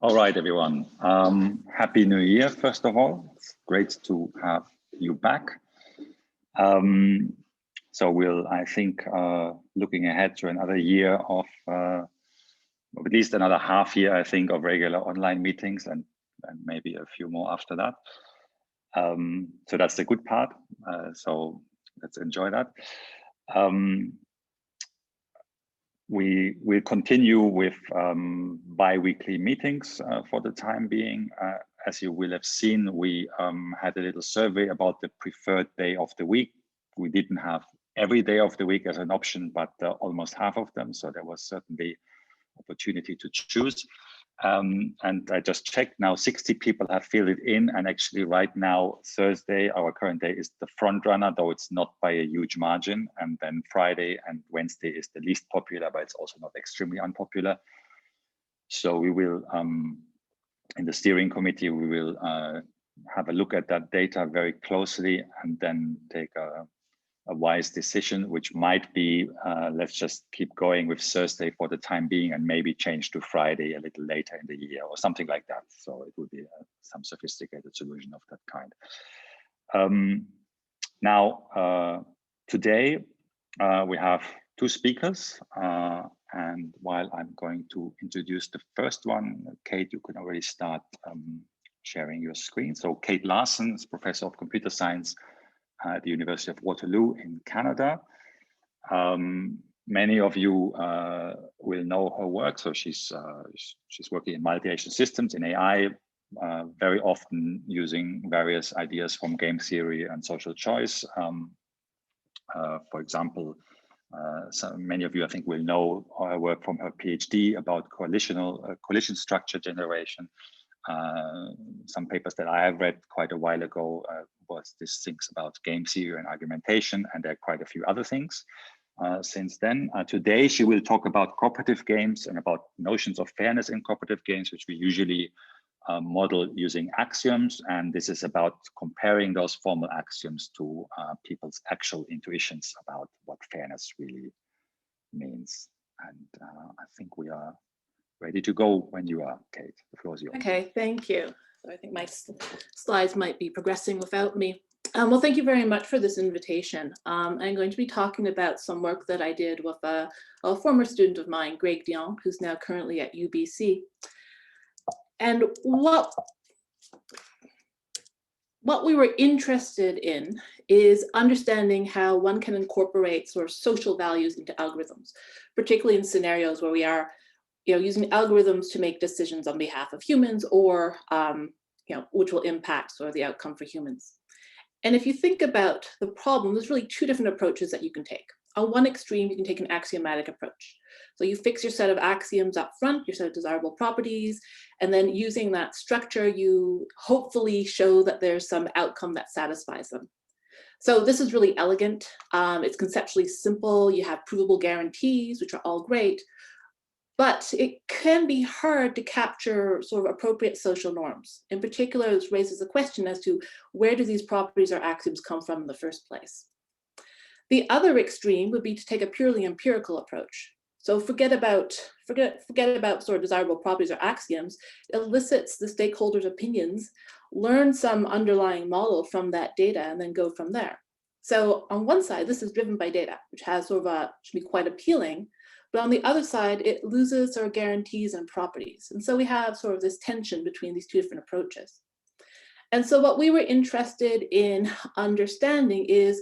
All right, everyone. Happy New Year, first of all. It's great to have you back. So we'll, I think, looking ahead to another year of, at least another half year, I think, of regular online meetings and maybe a few more after that. So that's the good part. So let's enjoy that. We will continue with bi-weekly meetings for the time being. As you will have seen, we had a little survey about the preferred day of the week. We didn't have every day of the week as an option, but almost half of them. So there was certainly opportunity to choose. And I just checked now, 60 people have filled it in. And actually right now, Thursday, our current day, is the front runner, though it's not by a huge margin. And then Friday and Wednesday is the least popular, but it's also not extremely unpopular. So we will, in the steering committee, we will have a look at that data very closely and then take a wise decision, which might be, let's just keep going with Thursday for the time being and maybe change to Friday a little later in the year or something like that. So it would be some sophisticated solution of that kind. Now, today we have two speakers. And while I'm going to introduce the first one, Kate, you can already start sharing your screen. So Kate Larson is Professor of Computer Science at the University of Waterloo in Canada. Many of you will know her work. So she's working in multi-agent systems in AI, very often using various ideas from game theory and social choice. For example, so many of you, I think, will know her work from her PhD about collision structure generation. Some papers that I have read quite a while ago was this things about game theory and argumentation, and there are quite a few other things since then. Today, she will talk about cooperative games and about notions of fairness in cooperative games, which we usually model using axioms. And this is about comparing those formal axioms to people's actual intuitions about what fairness really means. And I think we are ready to go when you are, Kate. The floor is yours. Okay, thank you. So I think my slides might be progressing without me. Well, thank you very much for this invitation. I'm going to be talking about some work that I did with a former student of mine, Greg Dion, who's now currently at UBC. And what we were interested in is understanding how one can incorporate sort of social values into algorithms, particularly in scenarios where we are using algorithms to make decisions on behalf of humans or, which will impact sort of the outcome for humans. And if you think about the problem, there's really two different approaches that you can take. On one extreme, you can take an axiomatic approach. So you fix your set of axioms up front, your set of desirable properties, and then using that structure, you hopefully show that there's some outcome that satisfies them. So this is really elegant. It's conceptually simple. You have provable guarantees, which are all great. But it can be hard to capture sort of appropriate social norms. In particular, this raises a question as to where do these properties or axioms come from in the first place? The other extreme would be to take a purely empirical approach. So forget about sort of desirable properties or axioms, elicits the stakeholders' opinions, learn some underlying model from that data, and then go from there. So on one side, this is driven by data, which has sort of should be quite appealing. But on the other side, it loses sort of guarantees and properties. And so we have sort of this tension between these two different approaches. And so what we were interested in understanding is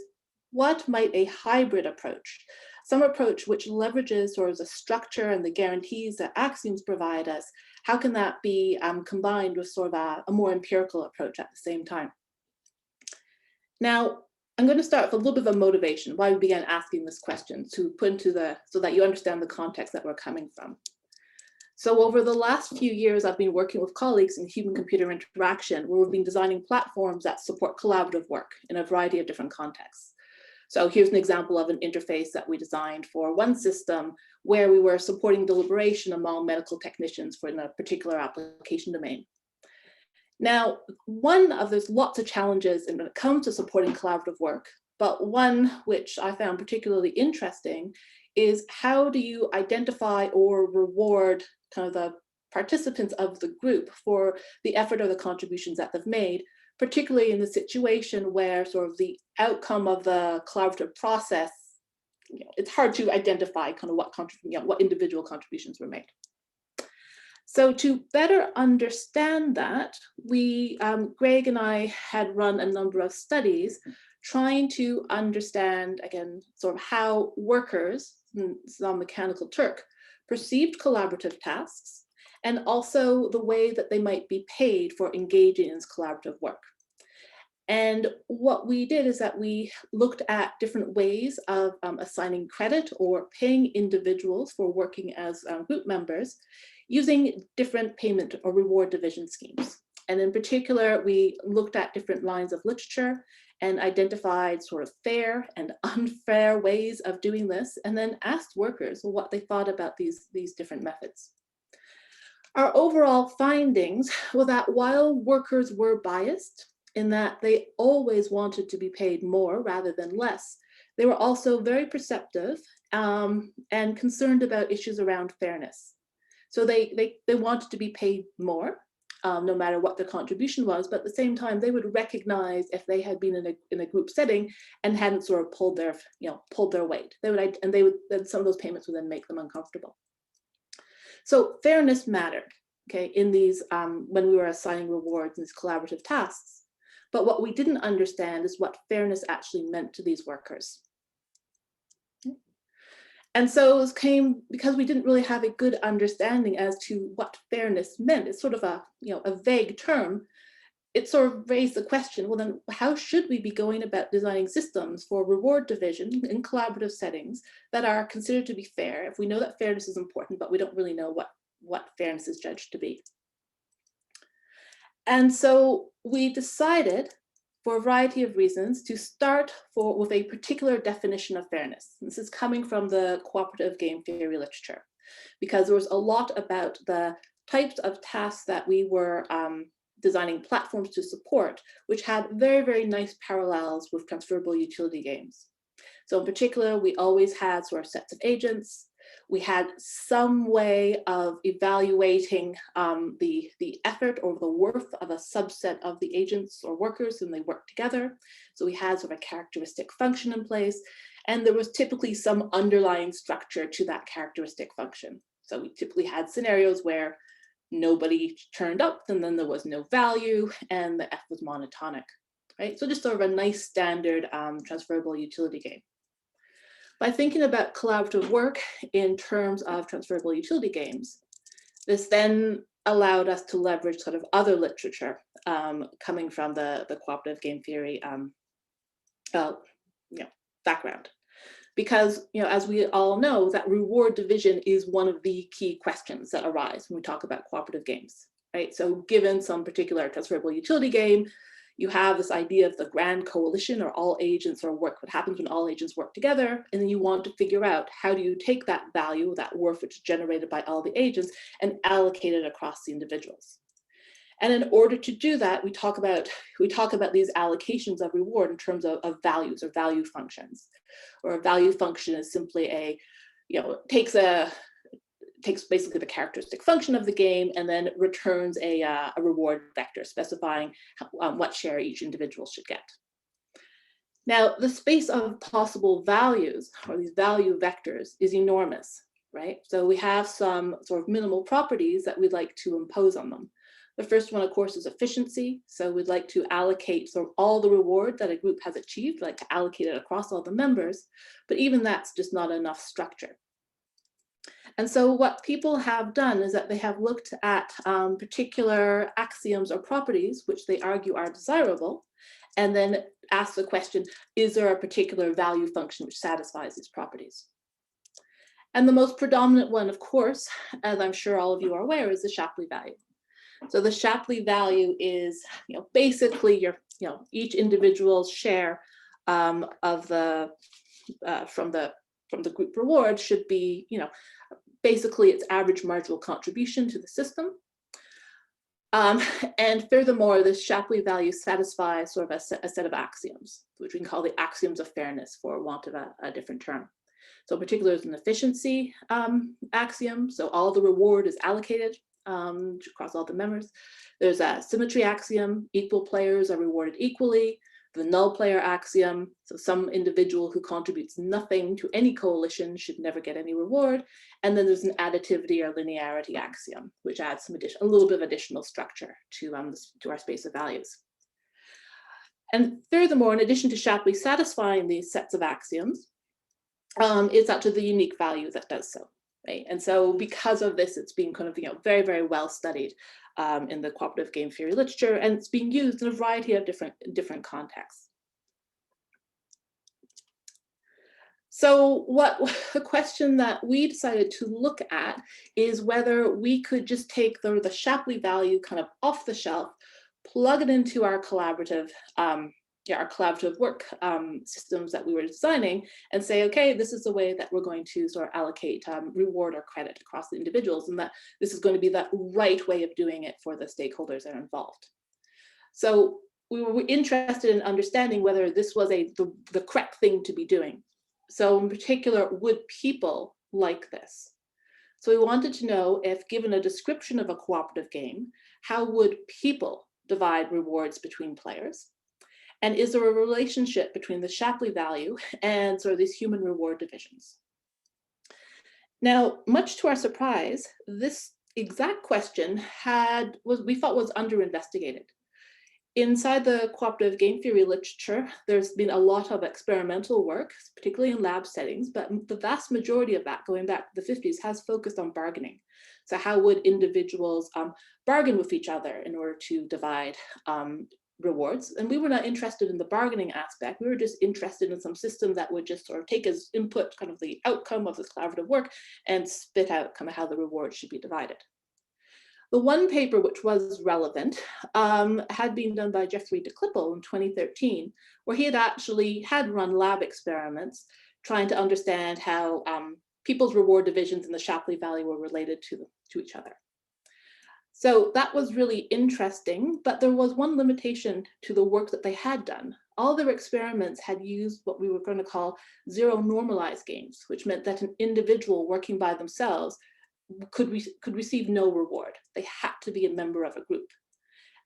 what might a hybrid approach, some approach which leverages sort of the structure and the guarantees that axioms provide us, how can that be combined with sort of a more empirical approach at the same time? Now, I'm going to start with a little bit of a motivation, why we began asking this question to put into so that you understand the context that we're coming from. So over the last few years, I've been working with colleagues in human-computer interaction, where we've been designing platforms that support collaborative work in a variety of different contexts. So here's an example of an interface that we designed for one system where we were supporting deliberation among medical technicians for a particular application domain. Now, there's lots of challenges when it comes to supporting collaborative work, but one which I found particularly interesting is how do you identify or reward kind of the participants of the group for the effort or the contributions that they've made, particularly in the situation where sort of the outcome of the collaborative process, it's hard to identify kind of what individual contributions were made. So to better understand that, Greg and I had run a number of studies trying to understand, again, sort of how workers, some mechanical Turk, perceived collaborative tasks, and also the way that they might be paid for engaging in this collaborative work. And what we did is that we looked at different ways of assigning credit or paying individuals for working as group members using different payment or reward division schemes. And in particular, we looked at different lines of literature and identified sort of fair and unfair ways of doing this, and then asked workers what they thought about these different methods. Our overall findings were that while workers were biased in that they always wanted to be paid more rather than less, they were also very perceptive and concerned about issues around fairness. So they wanted to be paid more, no matter what their contribution was, but at the same time, they would recognize if they had been in a group setting and hadn't sort of pulled their weight. Then some of those payments would then make them uncomfortable. So fairness mattered, okay, in these, when we were assigning rewards in these collaborative tasks. But what we didn't understand is what fairness actually meant to these workers. And so it came because we didn't really have a good understanding as to what fairness meant. It's sort of a vague term. It sort of raised the question, well then how should we be going about designing systems for reward division in collaborative settings that are considered to be fair if we know that fairness is important, but we don't really know what fairness is judged to be. And so we decided, for a variety of reasons, to start with a particular definition of fairness. This is coming from the cooperative game theory literature, because there was a lot about the types of tasks that we were designing platforms to support, which had very, very nice parallels with transferable utility games. So in particular, we always had sort of sets of agents. We had some way of evaluating the effort or the worth of a subset of the agents or workers when they work together. So we had sort of a characteristic function in place, and there was typically some underlying structure to that characteristic function. So we typically had scenarios where nobody turned up, and then there was no value, and the F was monotonic, right? So just sort of a nice standard transferable utility game. By thinking about collaborative work in terms of transferable utility games, this then allowed us to leverage sort of other literature coming from the cooperative game theory background. Because, as we all know, that reward division is one of the key questions that arise when we talk about cooperative games, right? So given some particular transferable utility game, you have this idea of the grand coalition or all agents or work, what happens when all agents work together, and then you want to figure out how do you take that value, that worth which is generated by all the agents, and allocate it across the individuals. And in order to do that, we talk about these allocations of reward in terms of values or value functions. Or a value function is simply takes basically the characteristic function of the game and then returns a reward vector specifying what share each individual should get. Now, the space of possible values, or these value vectors, is enormous, right? So we have some sort of minimal properties that we'd like to impose on them. The first one, of course, is efficiency. So we'd like to allocate sort of all the reward that a group has achieved, like to allocate it across all the members, but even that's just not enough structure. And so what people have done is that they have looked at particular axioms or properties which they argue are desirable, and then ask the question, is there a particular value function which satisfies these properties? And the most predominant one, of course, as I'm sure all of you are aware, is the Shapley value. So the Shapley value is, basically each individual's share of the from the group reward should be, basically its average marginal contribution to the system. And furthermore, this Shapley value satisfies sort of a set of axioms, which we can call the Axioms of Fairness for want of a different term. So in particular, there's an efficiency axiom. So all the reward is allocated across all the members. There's a symmetry axiom, equal players are rewarded equally. The null player axiom, so some individual who contributes nothing to any coalition should never get any reward. And then there's an additivity or linearity axiom, which adds a little bit of additional structure to our space of values. And furthermore, in addition to Shapley satisfying these sets of axioms, it's up to the unique value that does so. Right? And so because of this, it's been kind of very, very well studied in the cooperative game theory literature, and it's being used in a variety of different contexts. So the question that we decided to look at is whether we could just take the Shapley value kind of off the shelf, plug it into our collaborative work systems that we were designing, and say, okay, this is the way that we're going to sort of allocate reward or credit across the individuals, and that this is going to be the right way of doing it for the stakeholders that are involved. So we were interested in understanding whether this was the correct thing to be doing. So in particular, would people like this? So we wanted to know if, given a description of a cooperative game, how would people divide rewards between players? And is there a relationship between the Shapley value and sort of these human reward divisions? Now, much to our surprise, this exact question we thought was under-investigated. Inside the cooperative game theory literature, there's been a lot of experimental work, particularly in lab settings, but the vast majority of that, going back to the 50s, has focused on bargaining. So how would individuals bargain with each other in order to divide rewards? And we were not interested in the bargaining aspect. We were just interested in some system that would just sort of take as input kind of the outcome of this collaborative work and spit out kind of how the reward should be divided. The one paper which was relevant had been done by Jeffrey DeClippel in 2013, where he had run lab experiments trying to understand how people's reward divisions in the Shapley value were related to each other. So that was really interesting, but there was one limitation to the work that they had done. All their experiments had used what we were going to call zero normalized games, which meant that an individual working by themselves could receive no reward. They had to be a member of a group.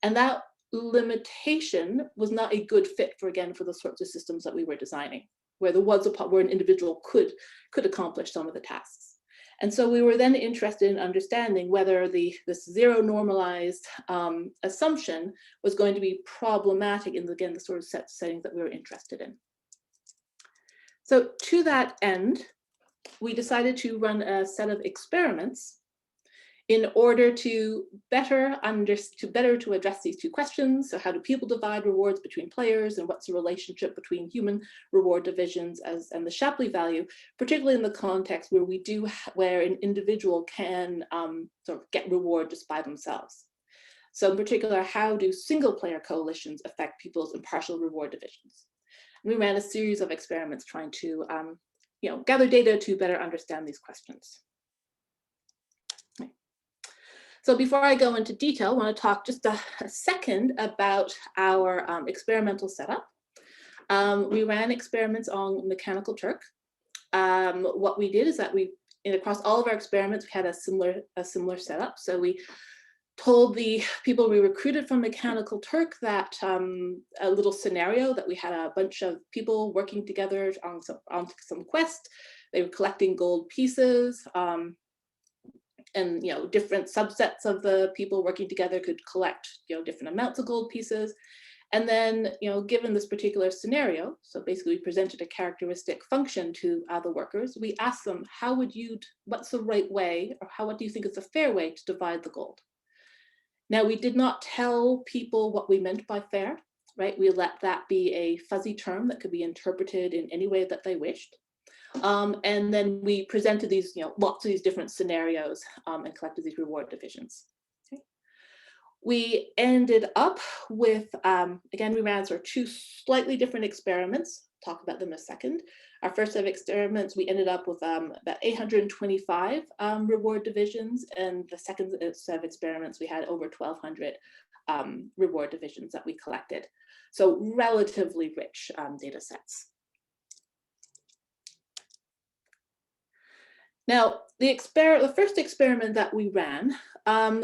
And that limitation was not a good fit for the sorts of systems that we were designing, where there was a part where an individual could accomplish some of the tasks. And so we were then interested in understanding whether this zero normalized assumption was going to be problematic in, again, the sort of settings that we were interested in. So to that end, we decided to run a set of experiments in order to better address these two questions. So how do people divide rewards between players, and what's the relationship between human reward divisions and the Shapley value, particularly in the context where an individual can sort of get reward just by themselves. So in particular, how do single player coalitions affect people's impartial reward divisions? And we ran a series of experiments trying to gather data to better understand these questions. So before I go into detail, I want to talk just a second about our experimental setup. We ran experiments on Mechanical Turk. What we did is that across all of our experiments, we had a similar setup. So we told the people we recruited from Mechanical Turk that a little scenario that we had a bunch of people working together on some quest. They were collecting gold pieces, and different subsets of the people working together could collect different amounts of gold pieces. And then given this particular scenario, so basically we presented a characteristic function to the workers. We asked them, what's the right way, or what do you think is a fair way to divide the gold? Now, we did not tell people what we meant by fair, right? We let that be a fuzzy term that could be interpreted in any way that they wished. And then we presented these, lots of these different scenarios and collected these reward divisions. Okay. We ended up with, again, we ran sort of two slightly different experiments. Talk about them in a second. Our first set of experiments, we ended up with about 825 reward divisions, and the second set of experiments, we had over 1,200 reward divisions that we collected. So relatively rich data sets. Now, the first experiment that we ran,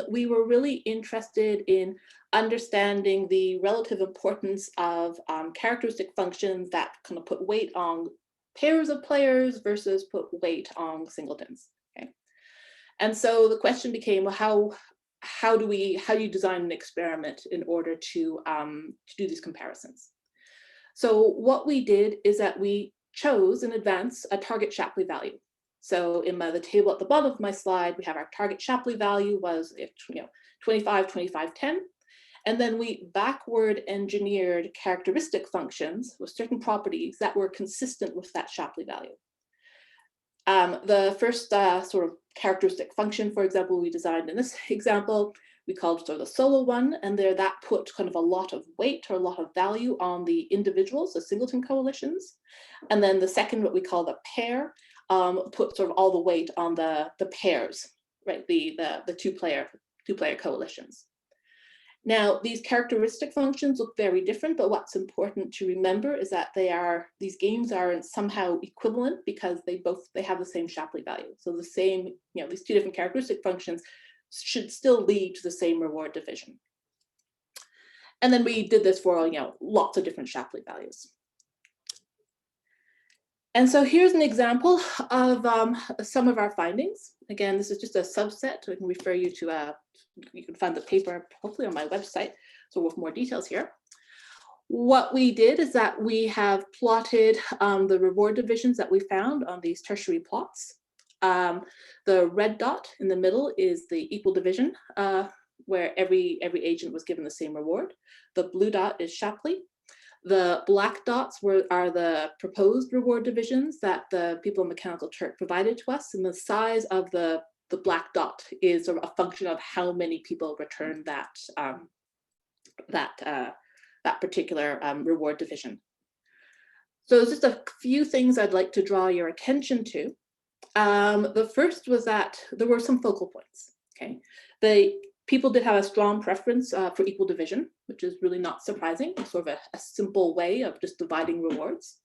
we were really interested in understanding the relative importance of characteristic functions that kind of put weight on pairs of players versus put weight on singletons. Okay, and so the question became, well, how do you design an experiment in order to do these comparisons? So what we did is that we chose in advance a target Shapley value. So in the table at the bottom of my slide, we have our target Shapley value was 25, 25, 10. And then we backward engineered characteristic functions with certain properties that were consistent with that Shapley value. The first sort of characteristic function, for example, we designed in this example, we called sort of the solo one, and there that put kind of a lot of weight or a lot of value on the individuals, the singleton coalitions. And then the second, what we call the pair, put sort of all the weight on the pairs, right? The two-player coalitions. Now, these characteristic functions look very different, but what's important to remember is that these games are somehow equivalent because they have the same Shapley value. So the same, these two different characteristic functions should still lead to the same reward division. And then we did this for, lots of different Shapley values. And so here's an example of some of our findings. Again, this is just a subset, so I can refer you to, you can find the paper hopefully on my website, so with more details here. What we did is that we have plotted the reward divisions that we found on these tertiary plots. The red dot in the middle is the equal division, where every agent was given the same reward. The blue dot is Shapley. The black dots are the proposed reward divisions that the people in Mechanical Turk provided to us, and the size of the black dot is sort of a function of how many people returned that particular reward division. So there's just a few things I'd like to draw your attention to. The first was that there were some focal points. Okay, the people did have a strong preference for equal division, which is really not surprising. It's sort of a simple way of just dividing rewards.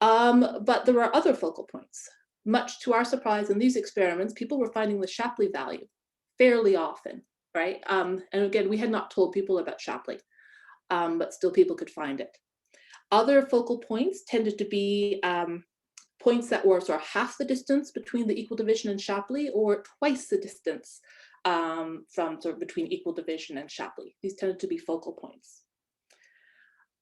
But there were other focal points. Much to our surprise in these experiments, people were finding the Shapley value fairly often, right? And again, we had not told people about Shapley, but still people could find it. Other focal points tended to be points that were sort of half the distance between the equal division and Shapley, or twice the distance from sort of between equal division and Shapley. These tended to be focal points.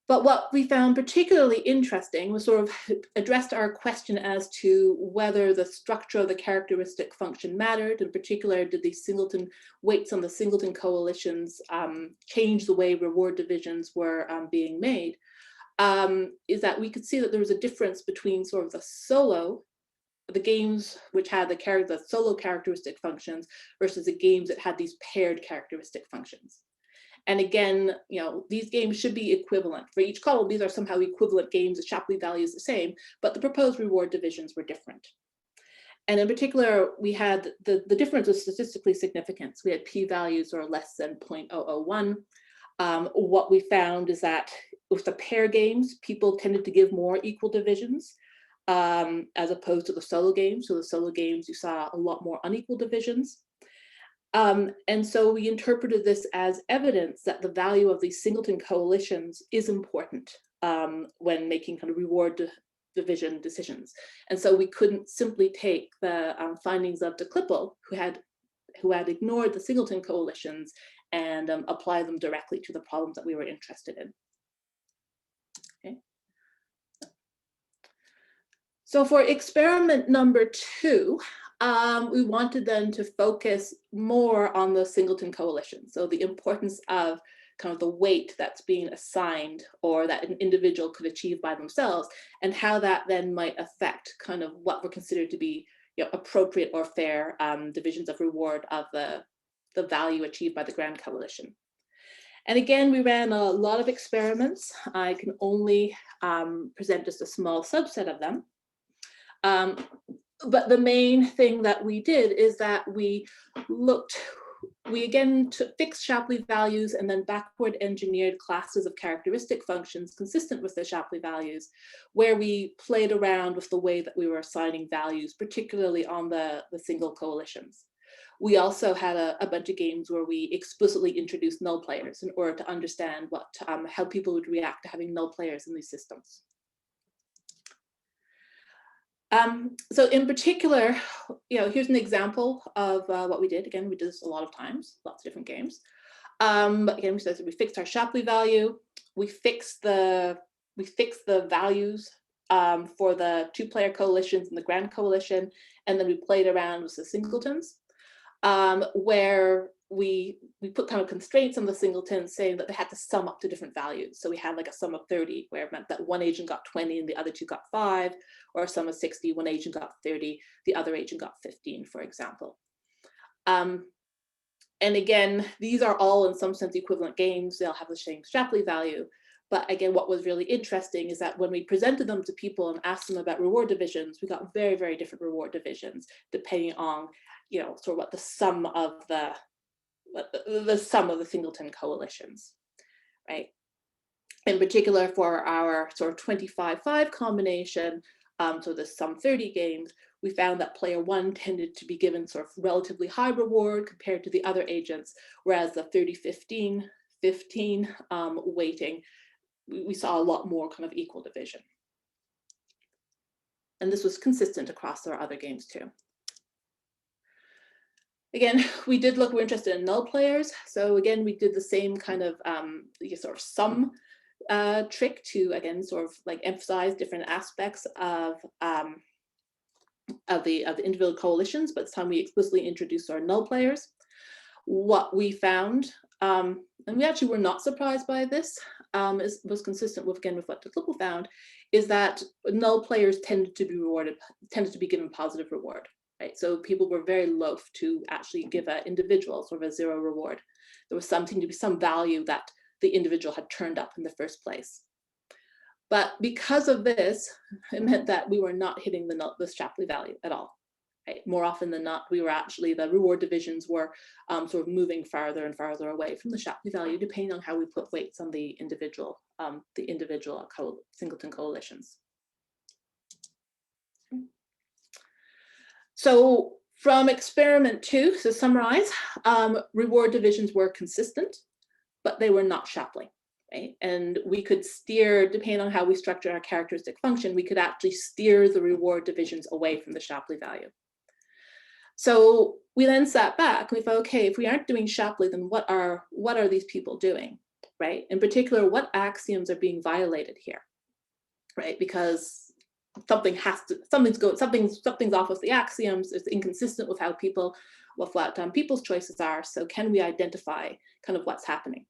But what we found particularly interesting was sort of addressed our question as to whether the structure of the characteristic function mattered. In particular, did these singleton weights on the singleton coalitions change the way reward divisions were being made? Is that we could see that there was a difference between sort of the games which had the solo characteristic functions versus the games that had these paired characteristic functions. And again, these games should be equivalent. For each column, these are somehow equivalent games. The Shapley value is the same, but the proposed reward divisions were different. And in particular, we had the difference was statistically significant. We had p-values or less than 0.001. What we found is that with the pair games, people tended to give more equal divisions as opposed to the solo games. So the solo games, you saw a lot more unequal divisions. And so we interpreted this as evidence that the value of these singleton coalitions is important when making kind of reward division decisions. And so we couldn't simply take the findings of de Klippel, who had ignored the singleton coalitions, and apply them directly to the problems that we were interested in. Okay. So for experiment number 2, we wanted then to focus more on the singleton coalition. So the importance of kind of the weight that's being assigned or that an individual could achieve by themselves, and how that then might affect kind of what were considered to be appropriate or fair divisions of reward of the value achieved by the grand coalition. And again, we ran a lot of experiments. I can only present just a small subset of them. But the main thing that we did is that we looked we again fixed Shapley values and then backward engineered classes of characteristic functions consistent with the Shapley values, where we played around with the way that we were assigning values, particularly on the single coalitions. We also had a bunch of games where we explicitly introduced null players in order to understand how people would react to having null players in these systems. So in particular, here's an example of what we did. Again, we did this a lot of times, lots of different games. Again, we fixed our Shapley value. We fixed the values for the two-player coalitions and the grand coalition, and then we played around with the singletons, where we put kind of constraints on the singletons saying that they had to sum up to different values. So we had like a sum of 30, where it meant that one agent got 20 and the other two got 5, or a sum of 60, one agent got 30, the other agent got 15, for example. And again, these are all in some sense equivalent games. They'll have the same Shapley value. But again, what was really interesting is that when we presented them to people and asked them about reward divisions, we got very, very different reward divisions, depending on, sort of what the sum of the singleton coalitions, right? In particular, for our sort of 25-5 combination, so the sum 30 games, we found that player 1 tended to be given sort of relatively high reward compared to the other agents, whereas the 30-15 weighting, we saw a lot more kind of equal division. And this was consistent across our other games too. Again, we're interested in null players. So again, we did the same kind of sort of sum trick to, again, sort of like emphasize different aspects of the individual coalitions, but this time we explicitly introduced our null players. What we found, and we actually were not surprised by this, was consistent with, again, with what Decliple found, is that null players tended to be given positive reward. Right? So people were very loath to actually give an individual sort of a 0 reward. There was something to be some value that the individual had turned up in the first place. But because of this, it meant that we were not hitting the Shapley value at all. Right? More often than not, the reward divisions were sort of moving farther and farther away from the Shapley value, depending on how we put weights on the individual singleton coalitions. So from experiment 2, to summarize, reward divisions were consistent, but they were not Shapley, right? And we could steer, depending on how we structure our characteristic function, we could actually steer the reward divisions away from the Shapley value. So we then sat back and we thought, okay, if we aren't doing Shapley, then what are these people doing, right? In particular, what axioms are being violated here, right? Because something's off with the axioms. It's inconsistent with what people's choices are. So can we identify kind of what's happening?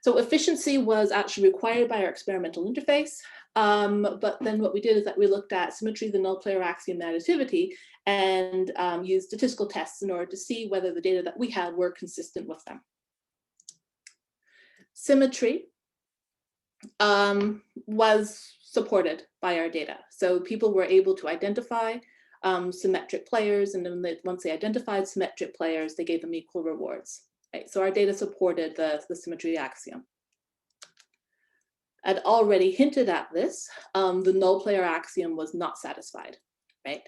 So efficiency was actually required by our experimental interface. But then what we did is that we looked at symmetry, the null player axiom, and additivity, and used statistical tests in order to see whether the data that we had were consistent with them. Symmetry was supported by our data. So people were able to identify symmetric players, and then once they identified symmetric players, they gave them equal rewards. Right? So our data supported the symmetry axiom. I'd already hinted at this. The null player axiom was not satisfied, right?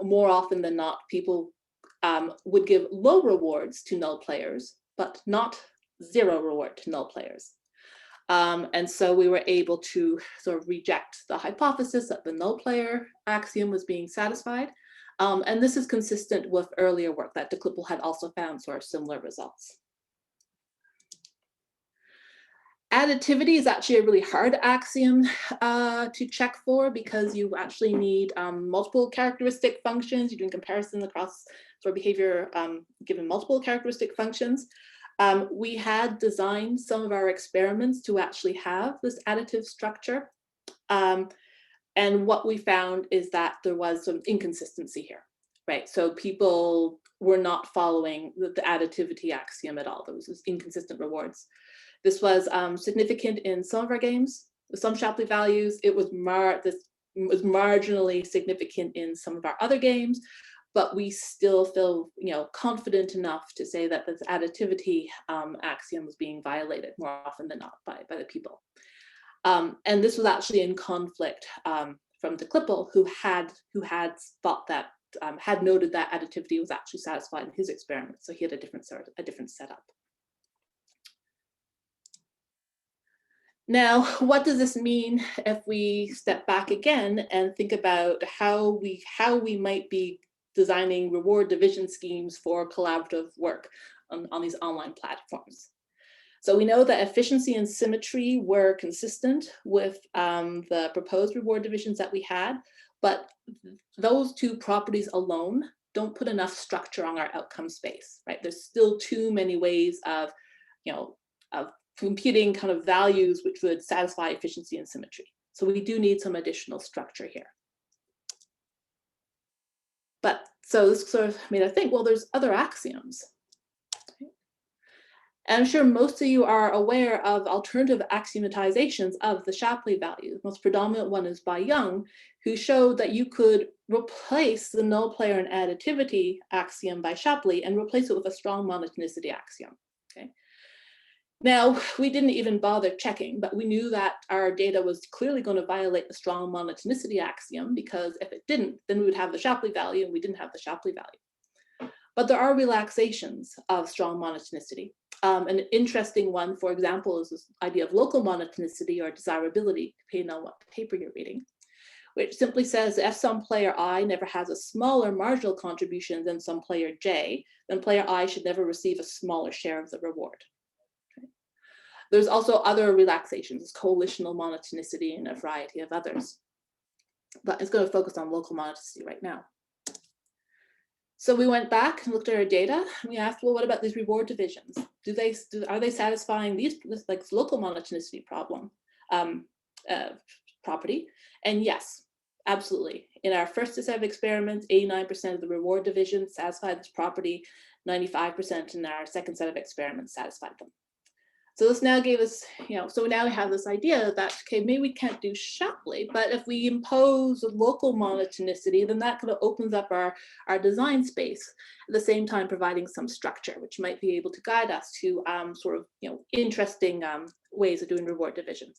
More often than not, people would give low rewards to null players, but not 0 reward to null players. And so we were able to sort of reject the hypothesis that the null player axiom was being satisfied. And this is consistent with earlier work that Decliple had also found sort of similar results. Additivity is actually a really hard axiom to check for, because you actually need multiple characteristic functions. You're doing comparison across sort of behavior given multiple characteristic functions. We had designed some of our experiments to actually have this additive structure. And what we found is that there was some inconsistency here, right? So people were not following the additivity axiom at all. There was inconsistent rewards. This was significant in some of our games, some Shapley values. It was marginally significant in some of our other games. but we still feel confident enough to say that this additivity axiom was being violated more often than not by the people. And this was actually in conflict from de Klippel, who had thought that had noted that additivity was actually satisfied in his experiment, so he had a different setup. Now, what does this mean if we step back again and think about how we might be designing reward division schemes for collaborative work on these online platforms? So we know that efficiency and symmetry were consistent with the proposed reward divisions that we had, but those two properties alone don't put enough structure on our outcome space, right? There's still too many ways of computing kind of values which would satisfy efficiency and symmetry. So we do need some additional structure here. But so this sort of made us think, well, there's other axioms. And I'm sure most of you are aware of alternative axiomatizations of the Shapley value. The most predominant one is by Young, who showed that you could replace the null player and additivity axiom by Shapley and replace it with a strong monotonicity axiom. Okay. Now, we didn't even bother checking, but we knew that our data was clearly going to violate the strong monotonicity axiom, because if it didn't, then we would have the Shapley value, and we didn't have the Shapley value. But there are relaxations of strong monotonicity. An interesting one, for example, is this idea of local monotonicity or desirability, depending on what paper you're reading, which simply says that if some player I never has a smaller marginal contribution than some player J, then player I should never receive a smaller share of the reward. Okay. There's also other relaxations, coalitional monotonicity and a variety of others. But it's going to focus on local monotonicity right now. So we went back and looked at our data, and we asked, well, what about these reward divisions? Are they satisfying this like local monotonicity property? And yes, absolutely. In our first set of experiments, 89% of the reward divisions satisfied this property, 95% in our second set of experiments satisfied them. So this now gave us, so now we have this idea that, okay, maybe we can't do Shapley, but if we impose local monotonicity, then that kind of opens up our design space, at the same time providing some structure, which might be able to guide us to sort of, interesting ways of doing reward division.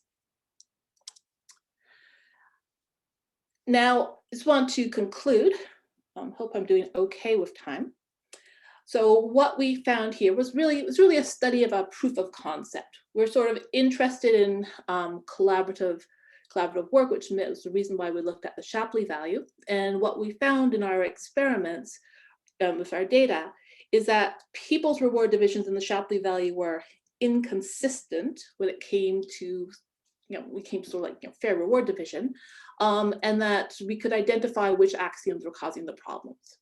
Now, I just want to conclude. Hope I'm doing okay with time. So what we found here was really a study of a proof of concept. We're sort of interested in collaborative work, which was the reason why we looked at the Shapley value. And what we found in our experiments with our data is that people's reward divisions in the Shapley value were inconsistent when it came to, sort of like fair reward division, and that we could identify which axioms were causing the problems.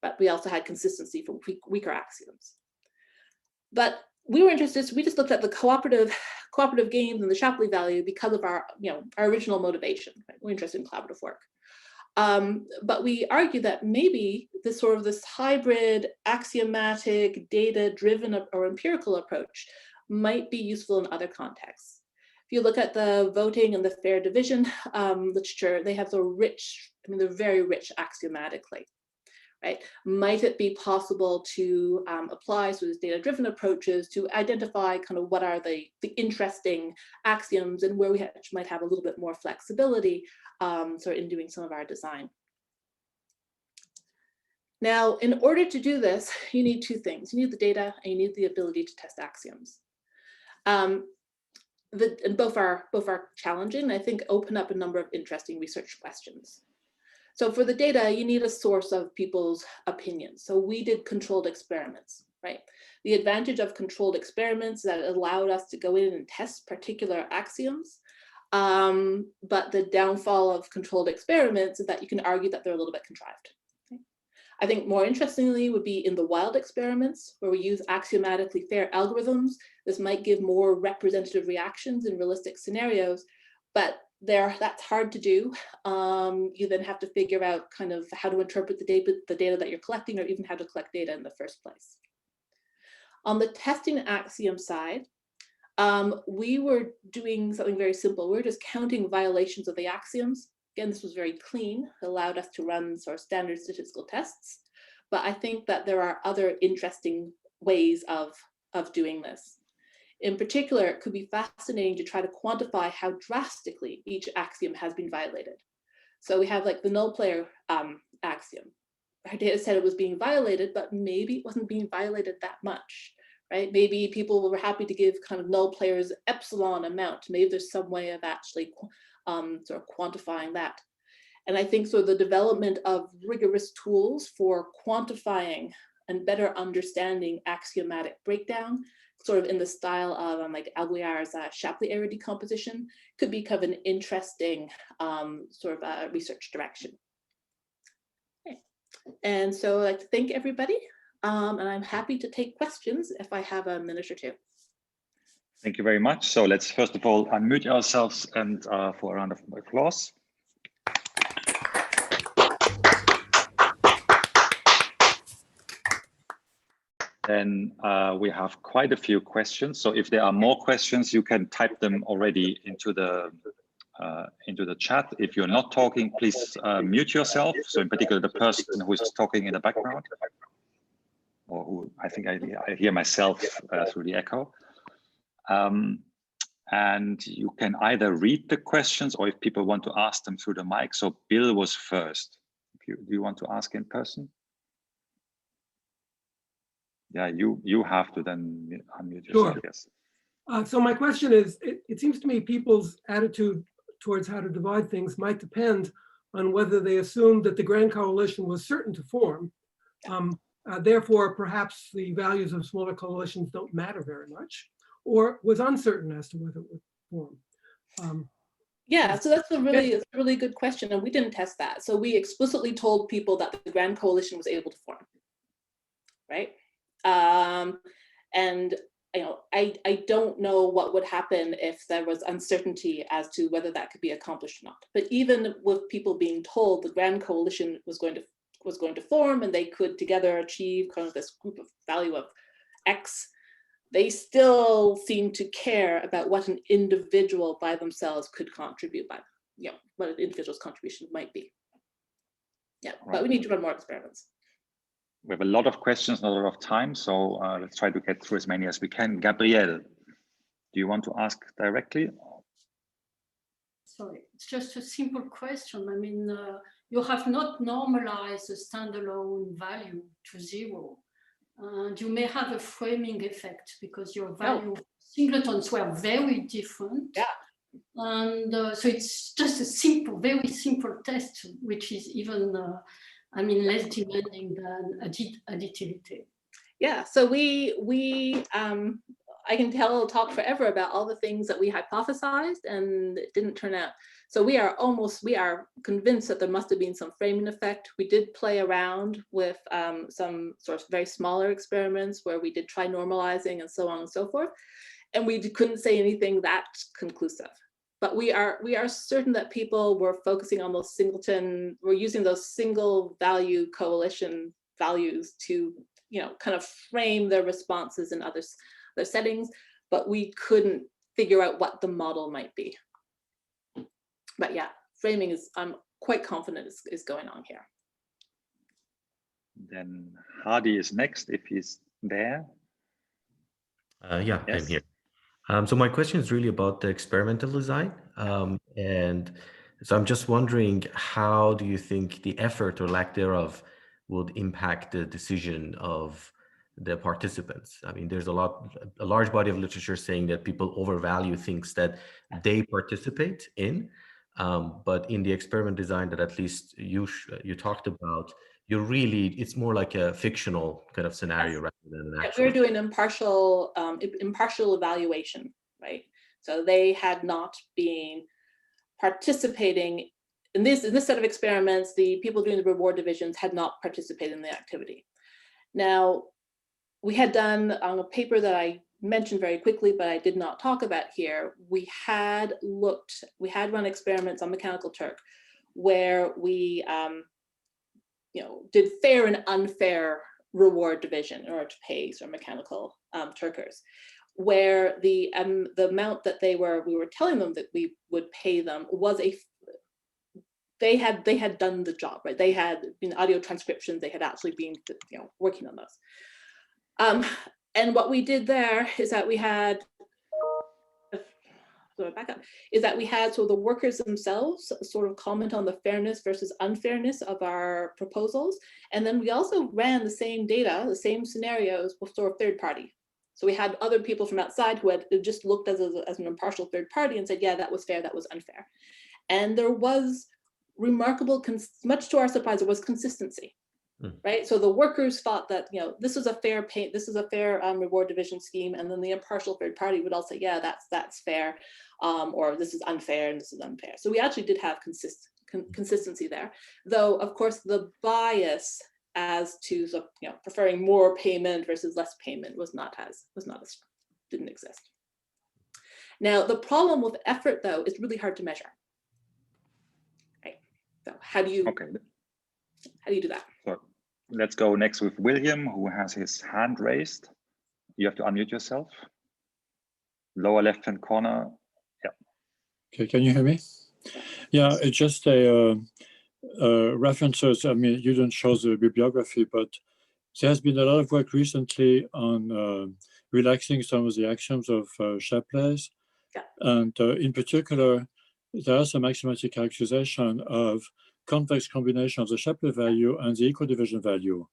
But we also had consistency for weaker axioms. But we were interested, so we just looked at the cooperative games and the Shapley value because of our, our original motivation. Right? We're interested in collaborative work. But we argued that maybe this hybrid axiomatic, data-driven or empirical approach might be useful in other contexts. If you look at the voting and the fair division literature, they have the rich, they're very rich axiomatically. Right? Might it be possible to apply sort of data-driven approaches to identify kind of what are the interesting axioms and where we might have a little bit more flexibility sort of in doing some of our design. Now, in order to do this, you need two things. You need the data and you need the ability to test axioms. And both are challenging, I think open up a number of interesting research questions. So for the data, you need a source of people's opinions. So we did controlled experiments, right? The advantage of controlled experiments is that it allowed us to go in and test particular axioms. But the downfall of controlled experiments is that you can argue that they're a little bit contrived. Okay? I think more interestingly would be in the wild experiments where we use axiomatically fair algorithms. This might give more representative reactions in realistic scenarios, but that's hard to do. You then have to figure out kind of how to interpret the data that you're collecting, or even how to collect data in the first place. On the testing axiom side, we were doing something very simple. We were just counting violations of the axioms. Again, this was very clean. It allowed us to run sort of standard statistical tests. but I think that there are other interesting ways of doing this. In particular, it could be fascinating to try to quantify how drastically each axiom has been violated. So we have like the null player axiom. Our data said it was being violated, but maybe it wasn't being violated that much, right? Maybe people were happy to give kind of null players epsilon amount. Maybe there's some way of actually sort of quantifying that. And I think sort of the development of rigorous tools for quantifying and better understanding axiomatic breakdown, sort of in the style of like Alguier's Shapley error decomposition, could be kind of an interesting sort of research direction. Okay. And so I'd like to thank everybody, and I'm happy to take questions if I have a minute or two. Thank you very much. So let's first of all unmute ourselves and for a round of applause. Then we have quite a few questions. So if there are more questions, you can type them already into the chat. If you're not talking, please mute yourself. So in particular, the person who is talking in the background, or who I think I hear myself through the echo. And you can either read the questions or if people want to ask them through the mic. So Bill was first. Do you want to ask in person? Yeah, you have to then unmute yourself. Sure. Yes. So my question is, it seems to me people's attitude towards how to divide things might depend on whether they assumed that the grand coalition was certain to form. Therefore, perhaps the values of smaller coalitions don't matter very much, or was uncertain as to whether it would form. Yeah, so that's a really good question, and we didn't test that. So we explicitly told people that the grand coalition was able to form, right? And you know, I don't know what would happen if there was uncertainty as to whether that could be accomplished or not. But even with people being told the grand coalition was going to form and they could together achieve kind of this group of value of X, they still seem to care about what an individual by themselves could contribute by, you know, what an individual's contribution might be. Yeah, right. But we need to run more experiments. We have a lot of questions, not a lot of time, so let's try to get through as many as we can. Gabrielle, do you want to ask directly? Sorry, it's just a simple question. I mean, you have not normalized the standalone value to 0. And you may have a framing effect because your value singletons were very different. Yeah. And so it's just a simple, very simple test, which is even I mean, less demanding than additivity. Yeah, so I can talk forever about all the things that we hypothesized and it didn't turn out. So we are convinced that there must have been some framing effect. We did play around with some sort of very smaller experiments where we did try normalizing and so on and so forth. And we couldn't say anything that conclusive. But we are certain that people were focusing on those we're using those single value coalition values to, you know, kind of frame their responses in other settings, but we couldn't figure out what the model might be. But yeah, framing is, I'm quite confident is going on here. Then Hardy is next if he's there. Yeah, yes. I'm here. So my question is really about the experimental design. And so I'm just wondering, how do you think the effort or lack thereof would impact the decision of the participants? I mean, there's a large body of literature saying that people overvalue things that they participate in. But in the experiment design that at least you talked about, it's more like a fictional kind of scenario rather than an actual. We're doing impartial evaluation, right? So they had not been participating in this set of experiments. The people doing the reward divisions had not participated in the activity. Now, we had done on a paper that I mentioned very quickly, but I did not talk about here. We had run experiments on Mechanical Turk where we did fair and unfair reward division in order to pay sort of mechanical Turkers, where the amount that we were telling them that we would pay them was they had done the job, right? They had been audio transcriptions, they had actually been, working on those. And what we did there is that we had, back up, is that we had the workers themselves sort of comment on the fairness versus unfairness of our proposals. And then we also ran the same data, the same scenarios with sort of third party. So we had other people from outside who had just looked as an impartial third party and said, yeah, that was fair, that was unfair. And there was remarkable, much to our surprise, there was consistency. Right, so the workers thought that this is a fair reward division scheme, and then the impartial third party would all say, yeah, that's fair, or this is unfair and this is unfair. So we actually did have consistency there, though of course the bias as to preferring more payment versus less payment didn't exist. Now the problem with effort though is really hard to measure. Right, so how do you do that? So let's go next with William, who has his hand raised. You have to unmute yourself. Lower left-hand corner. Yeah. Okay, can you hear me? Yeah, it's just a references. I mean, you don't show the bibliography, but there has been a lot of work recently on relaxing some of the axioms of Shapley. Yeah. And in particular, there are some axiomatic characterization of convex combination of the Shapley value and the equal-division value.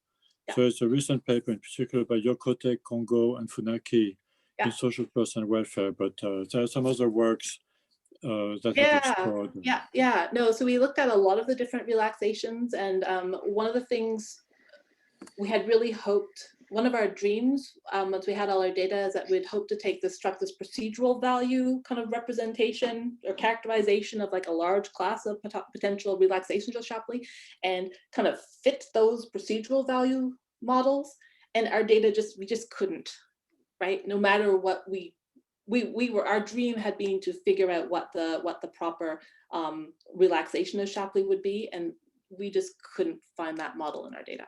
Yeah. So it's a recent paper in particular by Yokote, Kongo, and Funaki in social trust and welfare, but there are some other works that have explored. No, so we looked at a lot of the different relaxations, and one of the things we had really hoped, one of our dreams, once we had all our data, is that we'd hope to take this procedural value kind of representation or characterization of like a large class of potential relaxations of Shapley and kind of fit those procedural value models. And our data we just couldn't, right? No matter what our dream had been to figure out what the proper relaxation of Shapley would be, and we just couldn't find that model in our data.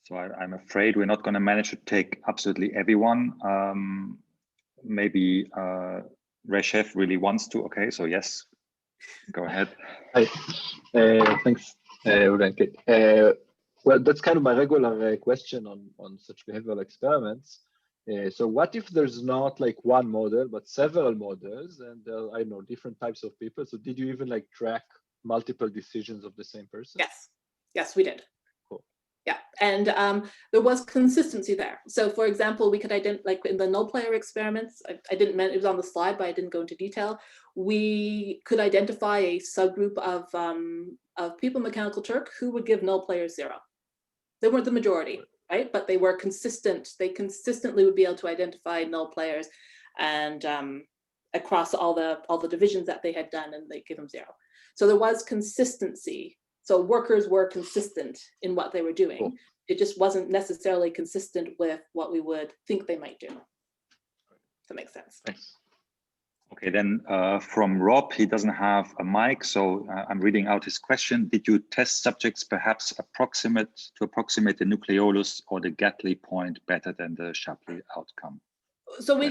So I'm afraid we're not going to manage to take absolutely everyone. Maybe Reshef really wants to. Okay, so yes, go ahead. Hi, thanks, Ulle. Well, that's kind of my regular question on such behavioral experiments. So what if there's not like one model, but several models, and I don't know, different types of people? So did you even like track multiple decisions of the same person? Yes, we did. Yeah, and there was consistency there. So for example, we could identify, like in the null player experiments, I didn't mention, it was on the slide, but I didn't go into detail. We could identify a subgroup of people in Mechanical Turk who would give null players 0. They weren't the majority, right? But they were consistent. They consistently would be able to identify null players and across all the divisions that they had done, and they give them 0. So there was consistency. So workers were consistent in what they were doing. Cool. It just wasn't necessarily consistent with what we would think they might do. If that makes sense. Thanks. Okay, then from Rob, he doesn't have a mic, so I'm reading out his question. Did you test subjects perhaps approximate the nucleolus or the Gatley point better than the Shapley outcome? So we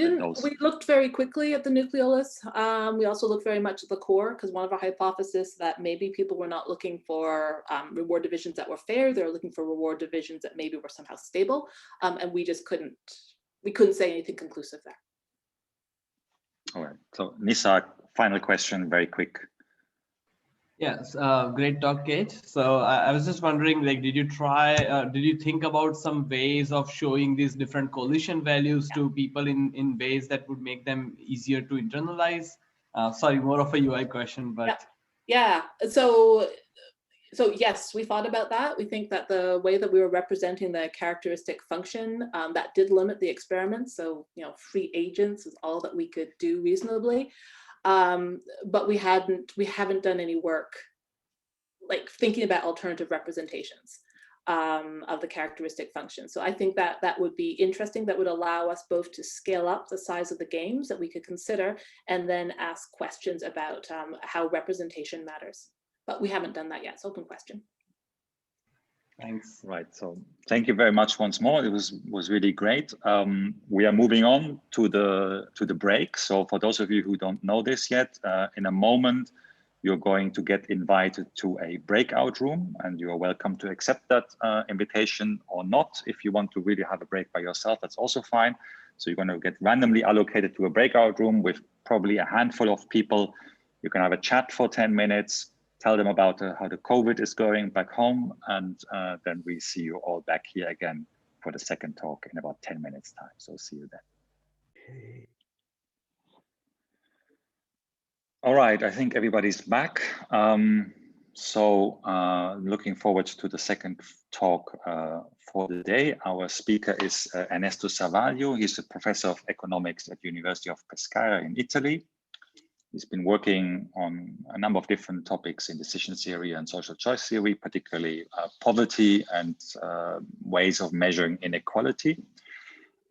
looked very quickly at the nucleolus. We also looked very much at the core, because one of our hypotheses that maybe people were not looking for reward divisions that were fair, they were looking for reward divisions that maybe were somehow stable. And we just couldn't say anything conclusive there. All right, so Nisa, final question, very quick. Yes, great talk, Kate. So I was just wondering, like, did you think about some ways of showing these different collision values to people in ways that would make them easier to internalize? Sorry, more of a UI question, but. Yeah. So yes, we thought about that. We think that the way that we were representing the characteristic function, that did limit the experiment. So, free agents is all that we could do reasonably. But we haven't done any work like thinking about alternative representations of the characteristic function. So I think that would be interesting. That would allow us both to scale up the size of the games that we could consider, and then ask questions about how representation matters. But we haven't done that yet. It's an open question. Thanks. Right. So thank you very much once more. It was really great. We are moving on to the break. So for those of you who don't know this yet, in a moment, you're going to get invited to a breakout room, and you are welcome to accept that invitation or not. If you want to really have a break by yourself, that's also fine. So you're going to get randomly allocated to a breakout room with probably a handful of people. You can have a chat for 10 minutes, tell them about how the COVID is going back home, and then we see you all back here again for the second talk in about 10 minutes time. So see you then. Okay. All right, I think everybody's back. Looking forward to the second talk for the day. Our speaker is Ernesto Savaglio. He's a professor of economics at the University of Pescara in Italy. He's been working on a number of different topics in decision theory and social choice theory, particularly poverty and ways of measuring inequality.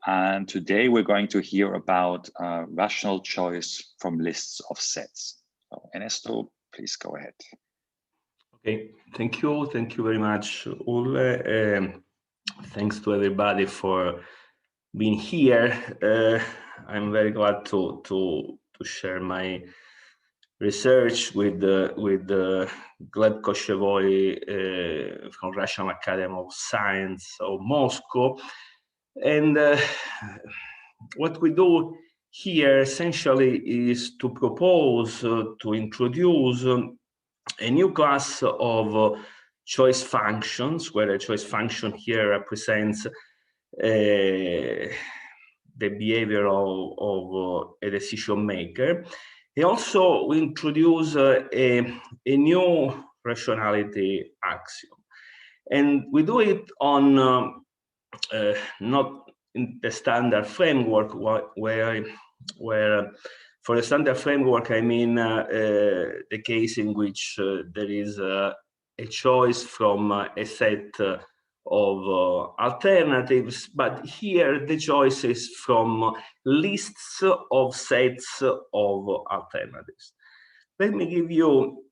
And today we're going to hear about rational choice from lists of sets. So Ernesto, please go ahead. Okay, thank you. Thank you very much, Ulle. Thanks to everybody for being here. I'm very glad to share my research with Gleb Koshevoi from Russian Academy of Science of Moscow. And what we do here essentially is to propose to introduce a new class of choice functions, where a choice function here represents the behavior of a decision maker. And also we introduce a new rationality axiom. And we do it on not in the standard framework, where for the standard framework, I mean the case in which there is a choice from a set of alternatives, but here the choice is from lists of sets of alternatives. Let me give you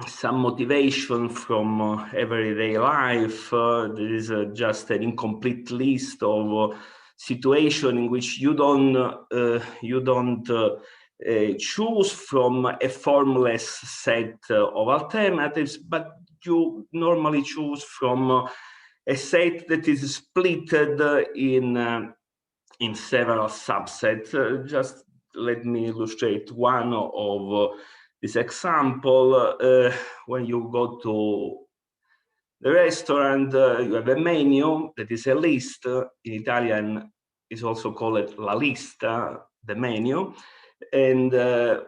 some motivation from everyday life. There is just an incomplete list of situations in which you don't choose from a formless set of alternatives, but you normally choose from a set that is split in several subsets. Just let me illustrate one of this example. When you go to the restaurant, you have a menu that is a list. In Italian, is also called la lista, the menu. And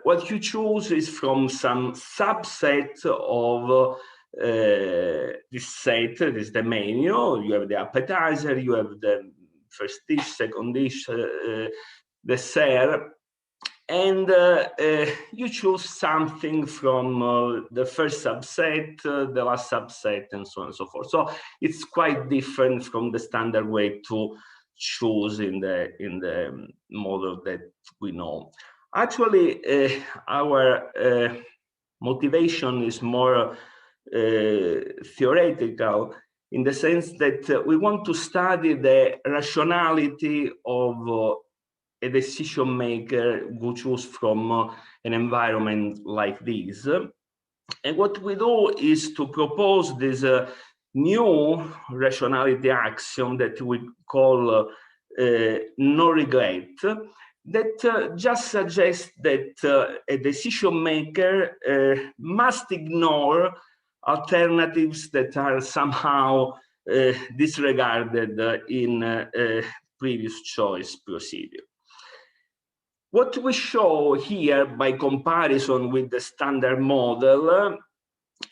what you choose is from some subset of this set. This is the menu. You have the appetizer, you have the first dish, second dish, dessert. And you choose something from the first subset, the last subset, and so on and so forth. So it's quite different from the standard way to choose in the model that we know. Actually, our motivation is more theoretical, in the sense that we want to study the rationality of a decision maker who choose from an environment like this. And what we do is to propose this new rationality axiom that we call no regret, that just suggests that a decision maker must ignore alternatives that are somehow disregarded in previous choice procedure. What we show here by comparison with the standard model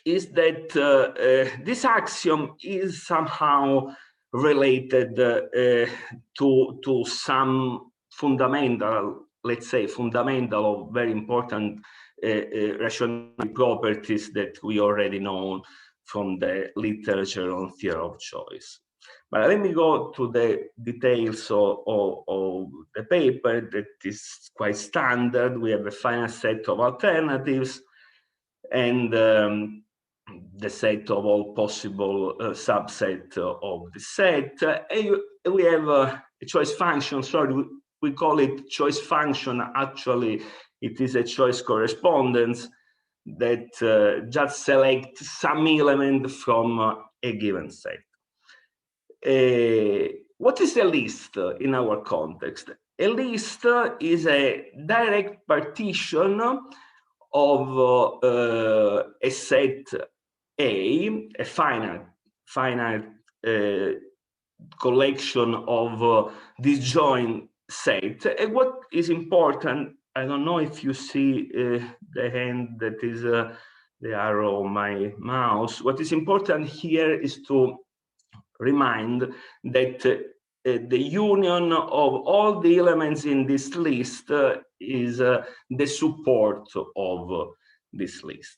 is that this axiom is somehow related to some fundamental, let's say, fundamental or very important rationality properties that we already know from the literature on theory of choice. But let me go to the details of the paper that is quite standard. We have a finite set of alternatives, and the set of all possible subset of the set. We have a choice function. Sorry, we call it choice function. Actually, it is a choice correspondence that just selects some element from a given set. What is a list in our context? A list is a direct partition of a set A, a finite collection of disjoint set. And what is important, I don't know if you see the hand that is the arrow of my mouse. What is important here is to remind that the union of all the elements in this list is the support of this list.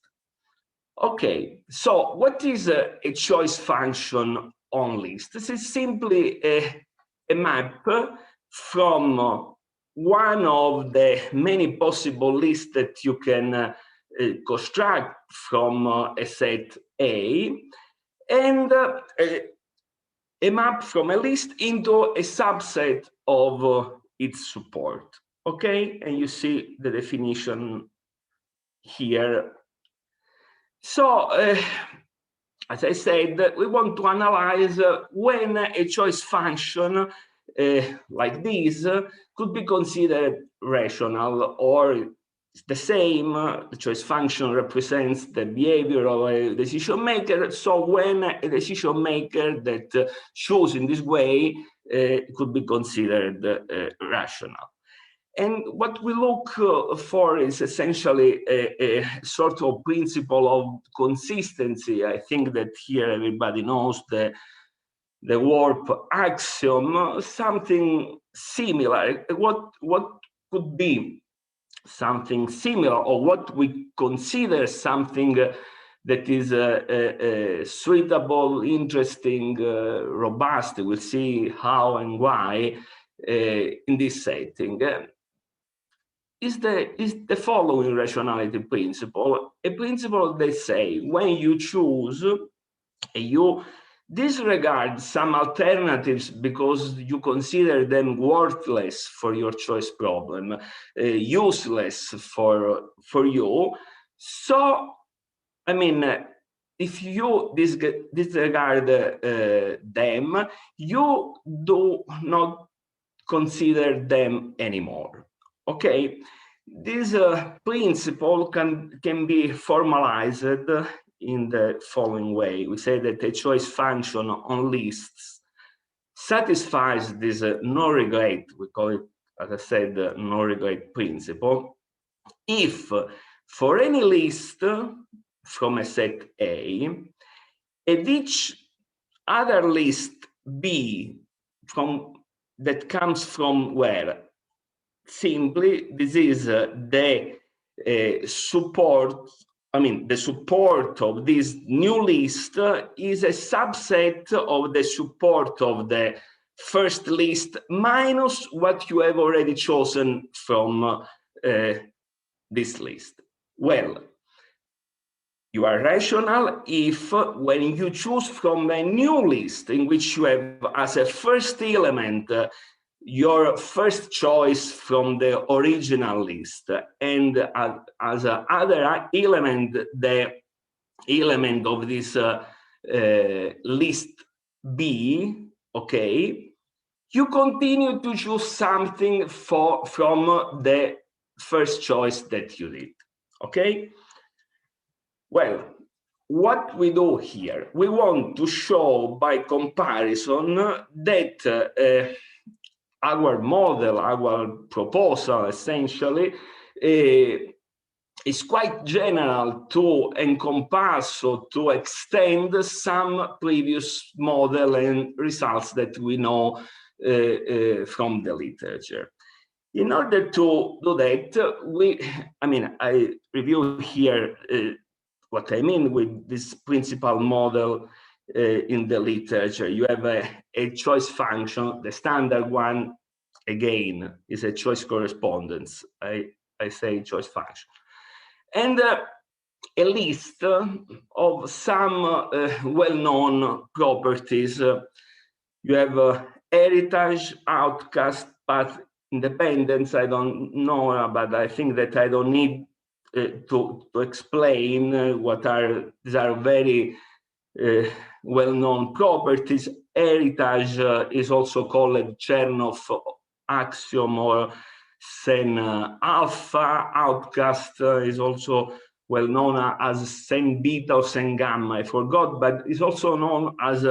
Okay, so what is a choice function on list? This is simply a map from one of the many possible lists that you can construct from a set A, and a map from a list into a subset of its support. Okay, and you see the definition here. So, as I said, we want to analyze when a choice function like this could be considered rational, or the same. The choice function represents the behavior of a decision maker. So when a decision maker that chooses in this way could be considered rational. And what we look for is essentially a sort of principle of consistency. I think that here everybody knows the warp axiom, something similar. What could be something similar, or what we consider something that is suitable, interesting, robust? We'll see how and why in this setting. Is the following rationality principle, a principle that say when you choose, you disregard some alternatives because you consider them worthless for your choice problem, useless for you. So, I mean, if you disregard them, you do not consider them anymore. Okay, this principle can be formalized in the following way. We say that a choice function on lists satisfies this no regret, we call it, as I said, no regret principle, if for any list from a set A, and each other list B that comes from where? Simply, this is the support. I mean, the support of this new list is a subset of the support of the first list minus what you have already chosen from this list. Well, you are rational if when you choose from a new list in which you have as a first element your first choice from the original list, and as another element, the element of this list B, okay, you continue to choose something from the first choice that you did, okay? Well, what we do here, we want to show by comparison that our model, our proposal, essentially, is quite general to encompass or to extend some previous model and results that we know from the literature. In order to do that, I review here what I mean with this principal model in the literature. You have a choice function. The standard one, again, is a choice correspondence. I say choice function. And a list of some well-known properties. You have heritage, outcast, path, independence. I don't know, but I think that I don't need to explain what are these. Are very well-known properties. Heritage is also called Chernoff axiom or Sen alpha. Outcast is also well known as Sen beta or Sen gamma, I forgot, but it's also known as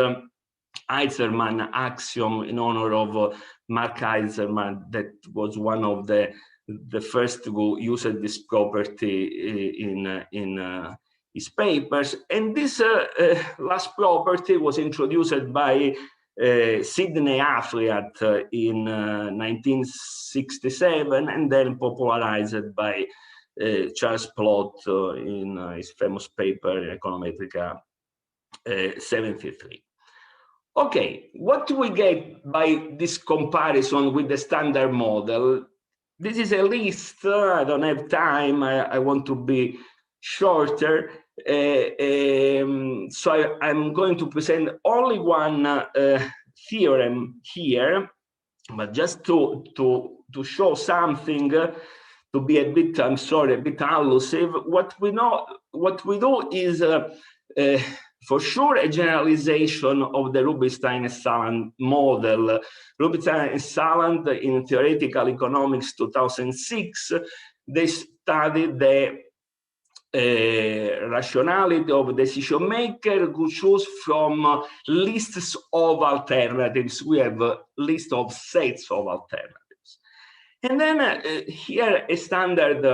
Eiserman axiom in honor of Mark Eiserman. That was one of the first who used this property in his papers. And this last property was introduced by Sidney Affliat in 1967, and then popularized by Charles Plot in his famous paper in Econometrica 73. Okay, what do we get by this comparison with the standard model? This is a list. I don't have time. I want to be shorter. So I'm going to present only one theorem here, but just to show something, to be a bit, I'm sorry, a bit elusive. What we do is for sure a generalization of the Rubinstein and Salant model. Rubinstein and Salant in Theoretical Economics 2006, they studied the rationality of decision maker who choose from lists of alternatives. We have a list of sets of alternatives. And then here a standard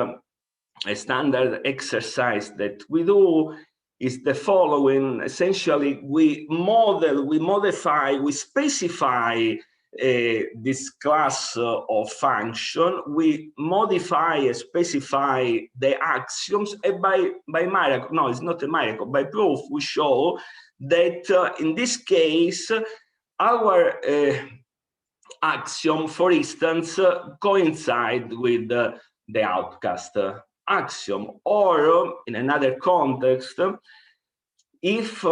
exercise that we do is the following. Essentially, we model, we modify, we specify this class of function. We modify and specify the axioms, and by miracle, no, it's not a miracle, by proof, we show that in this case, our axiom, for instance, coincide with the outcast axiom. Or in another context, if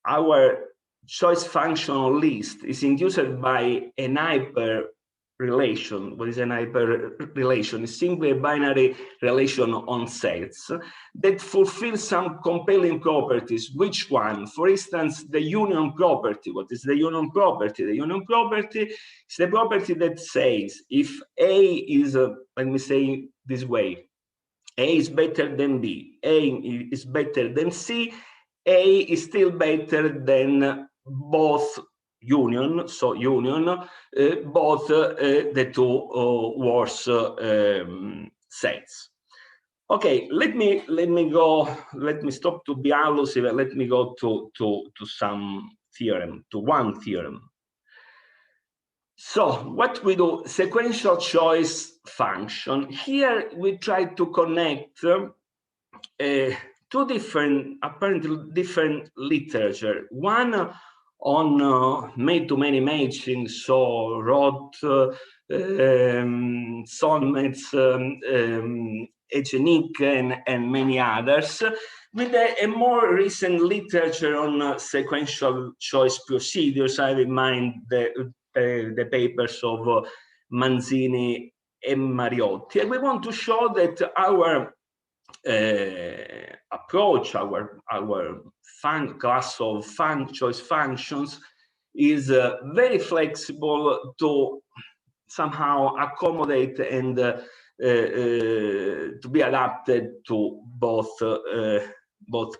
our choice functional list is induced by an hyper relation. What is an hyper relation? It's simply a binary relation on sets that fulfills some compelling properties. Which one? For instance, the union property. What is the union property? The union property is the property that says if A is, let me say this way, A is better than B, A is better than C, A is still better than both union, so union, both the two worst sets. Okay, let me stop to be elusive and let me go to some theorem, to one theorem. So what we do, sequential choice function. Here we try to connect two different, apparently different literature. One on many matching, so Roth, Solmetz, Echenique, and many others, with a more recent literature on sequential choice procedures. I have in mind the papers of Manzini and Mariotti. And we want to show that our approach, our class of choice functions is very flexible to somehow accommodate and to be adapted to both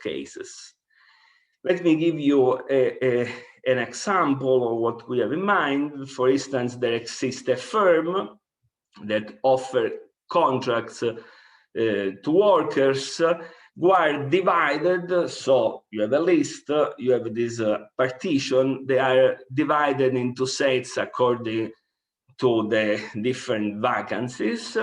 cases. Let me give you an example of what we have in mind. For instance, there exists a firm that offers contracts to workers who are divided. So you have a list, you have this partition, they are divided into sets according to the different vacancies,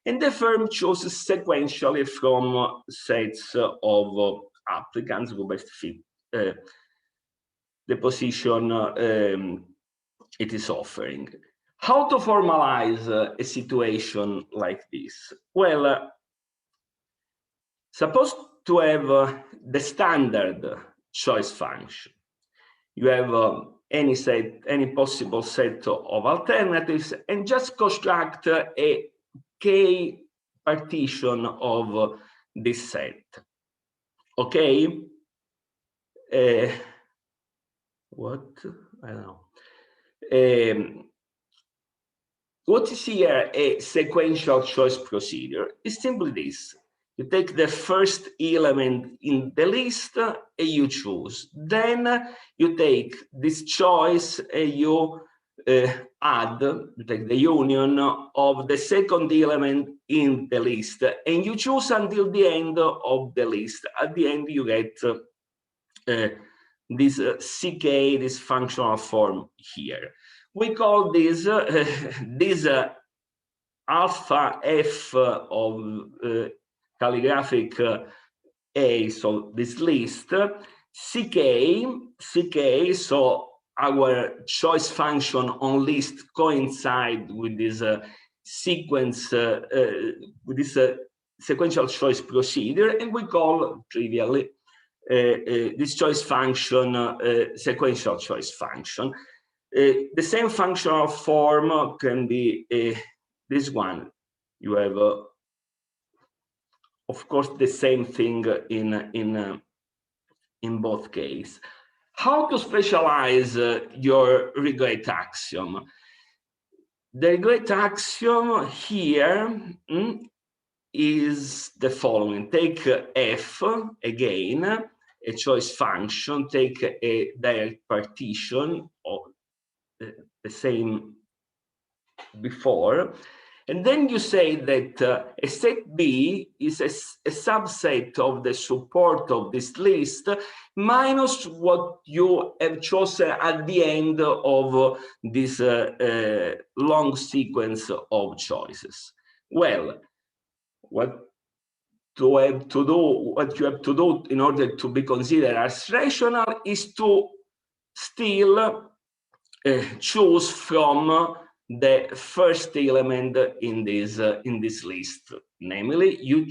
and the firm chooses sequentially from sets of applicants who best fit the position it is offering. How to formalize a situation like this? Well, Suppose to have the standard choice function. You have any possible set of alternatives and just construct a k partition of this set. Okay? What? I don't know. What is here a sequential choice procedure? It's simply this. You take the first element in the list and you choose. Then you take this choice and you add, you take the union of the second element in the list and you choose until the end of the list. At the end you get this CK, this functional form here. We call this this alpha F of calligraphic A, so this list, CK, so our choice function on list coincide with this sequence, with this sequential choice procedure, and we call trivially this choice function sequential choice function. The same functional form can be this one. You have, of course, the same thing in both cases. How to specialize your regret axiom? The regret axiom here is the following. Take F, again, a choice function, take a direct partition, or the same before, and then you say that a set B is a subset of the support of this list minus what you have chosen at the end of this long sequence of choices. Well, what you have to do in order to be considered as rational is to still choose from the first element in this list. Namely, you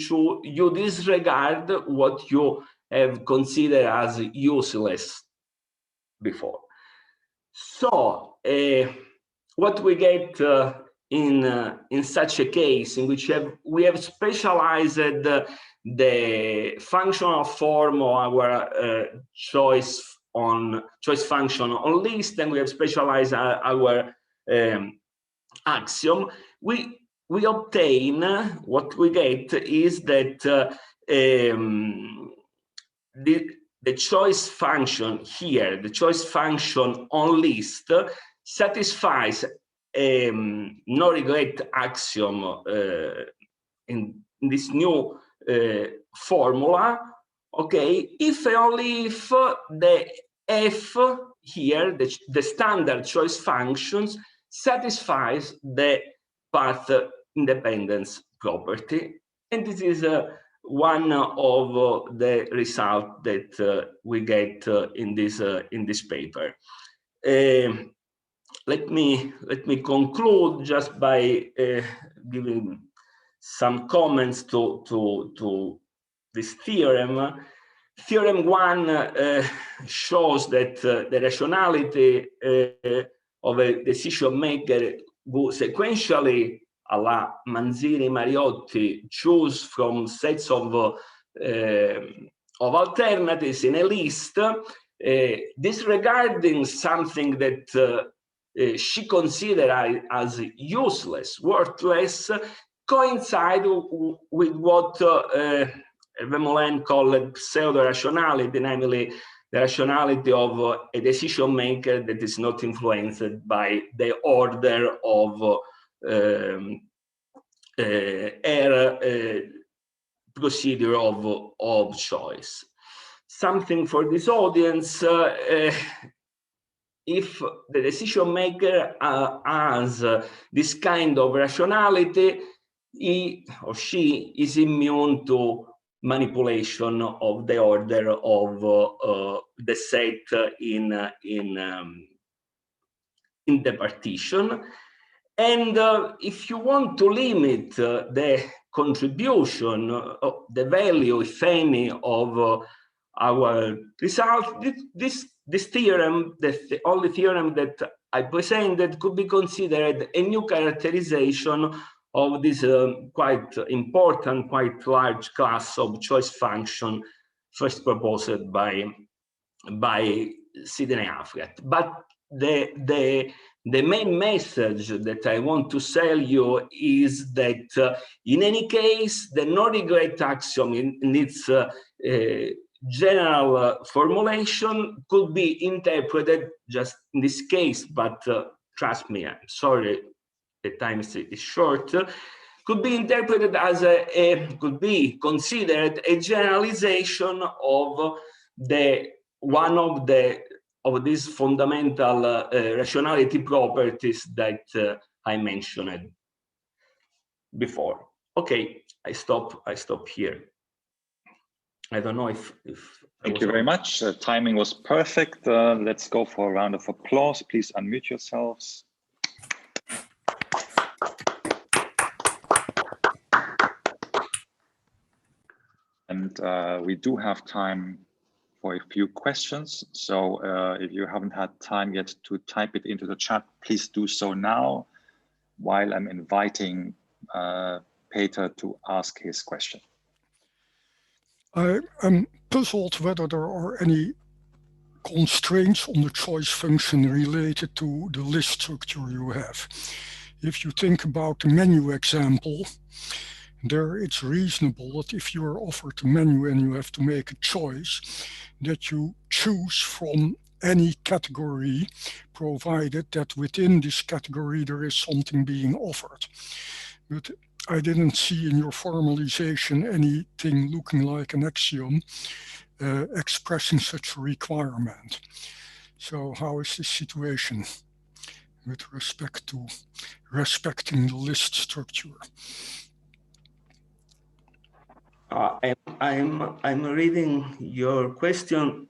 disregard what you have considered as useless before. So what we get in such a case in which we have specialized the functional form of our choice function on list, and we have specialized our axiom, we obtain, what we get is that the choice function here, the choice function on list, satisfies no regret axiom in this new formula, okay, if and only if the F here, the standard choice functions, satisfies the path independence property. And this is one of the results that we get in this paper. Let me conclude just by giving some comments to this theorem. Theorem 1 shows that the rationality of a decision maker who sequentially, a la Manzini-Mariotti, choose from sets of alternatives in a list, disregarding something that she considered as useless, worthless, coincide with what Vermeulen called pseudo-rationality, namely the rationality of a decision maker that is not influenced by the order of her procedure of choice. Something for this audience, if the decision maker has this kind of rationality, he or she is immune to manipulation of the order of the set in the partition. And if you want to limit the contribution, the value, if any, of our result, this theorem, the only theorem that I presented, could be considered a new characterization of this quite important, quite large class of choice function first proposed by Sidney Affleck. But the main message that I want to sell you is that in any case, the no regret axiom in its general formulation could be interpreted, just in this case, but trust me, I'm sorry, the time is short, could be interpreted as could be considered a generalization of one of these fundamental rationality properties that I mentioned before. Okay, I stop here. I don't know if Thank you very much. Timing was perfect. Let's go for a round of applause. Please unmute yourselves. And we do have time for a few questions. So if you haven't had time yet to type it into the chat, please do so now while I'm inviting Peter to ask his question. I'm puzzled whether there are any constraints on the choice function related to the list structure you have. If you think about the menu example, there it's reasonable that if you are offered a menu and you have to make a choice, that you choose from any category, provided that within this category there is something being offered. But I didn't see in your formalization anything looking like an axiom expressing such a requirement. So how is this situation with respect to respecting the list structure? I'm reading your question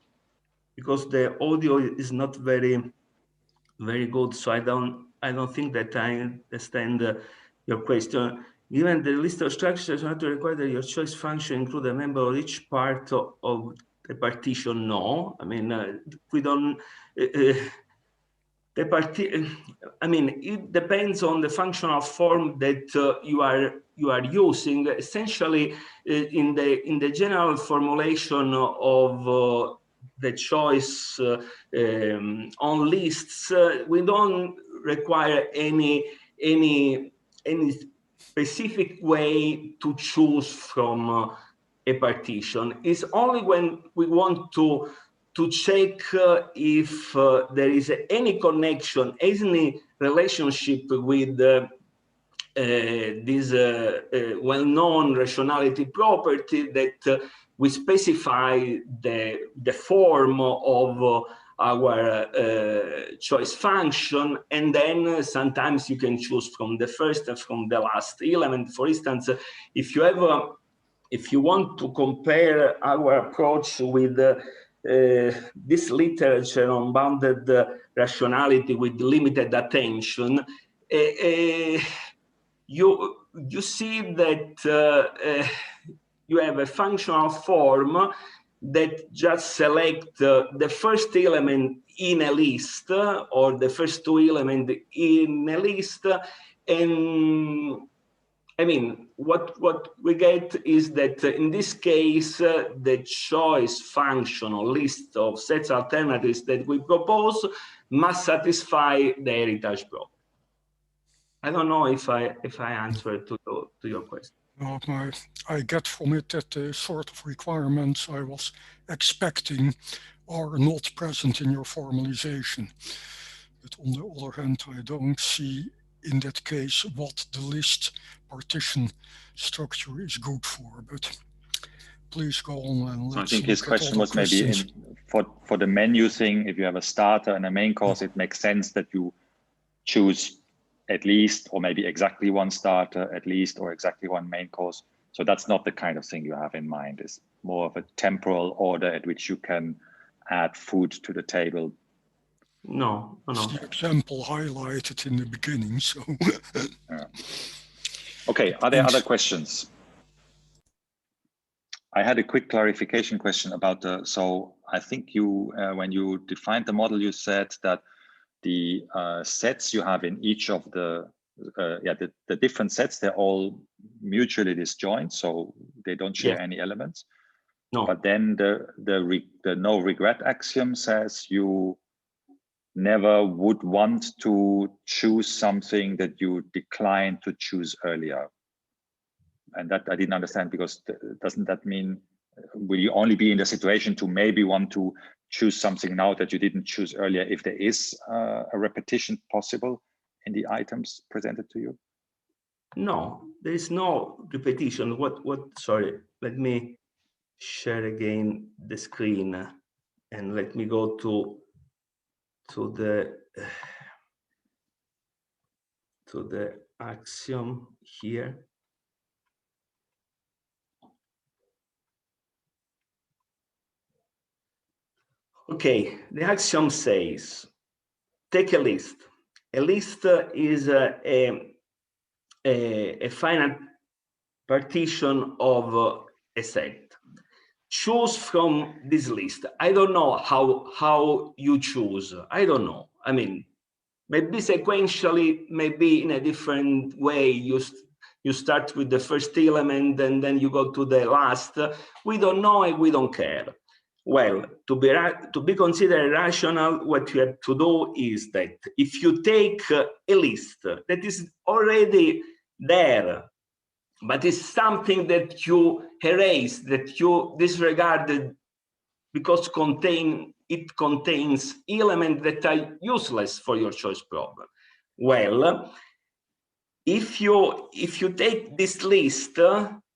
because the audio is not very good, so I don't think that I understand your question. Given the list of structures not to require that your choice function include a member of each part of the partition, no. I mean, we don't. I mean, it depends on the functional form that you are using. Essentially, in the general formulation of the choice on lists, we don't require any specific way to choose from a partition. It's only when we want to check if there is any connection, any relationship with this well-known rationality property that we specify the form of our choice function, and then sometimes you can choose from the first and from the last element. For instance, if you want to compare our approach with this literature on bounded rationality with limited attention, you see that you have a functional form that just select the first element in a list or the first two elements in a list, and I mean, what we get is that in this case, the choice function or list of sets alternatives that we propose must satisfy the heritage property. I don't know if I answered to your question. No, I get from it that the sort of requirements I was expecting are not present in your formalization. But on the other hand, I don't see in that case what the list partition structure is good for. But please go on and let's. I think his question was maybe for the menu thing. If you have a starter and a main course, it makes sense that you choose at least or maybe exactly one starter at least or exactly one main course. So that's not the kind of thing you have in mind. It's more of a temporal order at which you can add food to the table. No. It's the example highlighted in the beginning. So. Yeah. Okay, are there other questions? I had a quick clarification question about the, so I think you, when you defined the model, you said that the sets you have in each of the, the different sets, they're all mutually disjoint, so they don't share any elements. No. But then the no regret axiom says you never would want to choose something that you declined to choose earlier. And that I didn't understand, because doesn't that mean, will you only be in the situation to maybe want to choose something now that you didn't choose earlier if there is a repetition possible in the items presented to you? No, there is no repetition. Sorry, let me share again the screen and let me go to the axiom here. Okay, the axiom says, take a list. A list is a finite partition of a set. Choose from this list. I don't know how you choose. I don't know. I mean, maybe sequentially, maybe in a different way. You start with the first element and then you go to the last. We don't know and we don't care. Well, to be considered rational, what you have to do is that if you take a list that is already there, but it's something that you erase, that you disregarded because it contains elements that are useless for your choice problem. Well, if you take this list,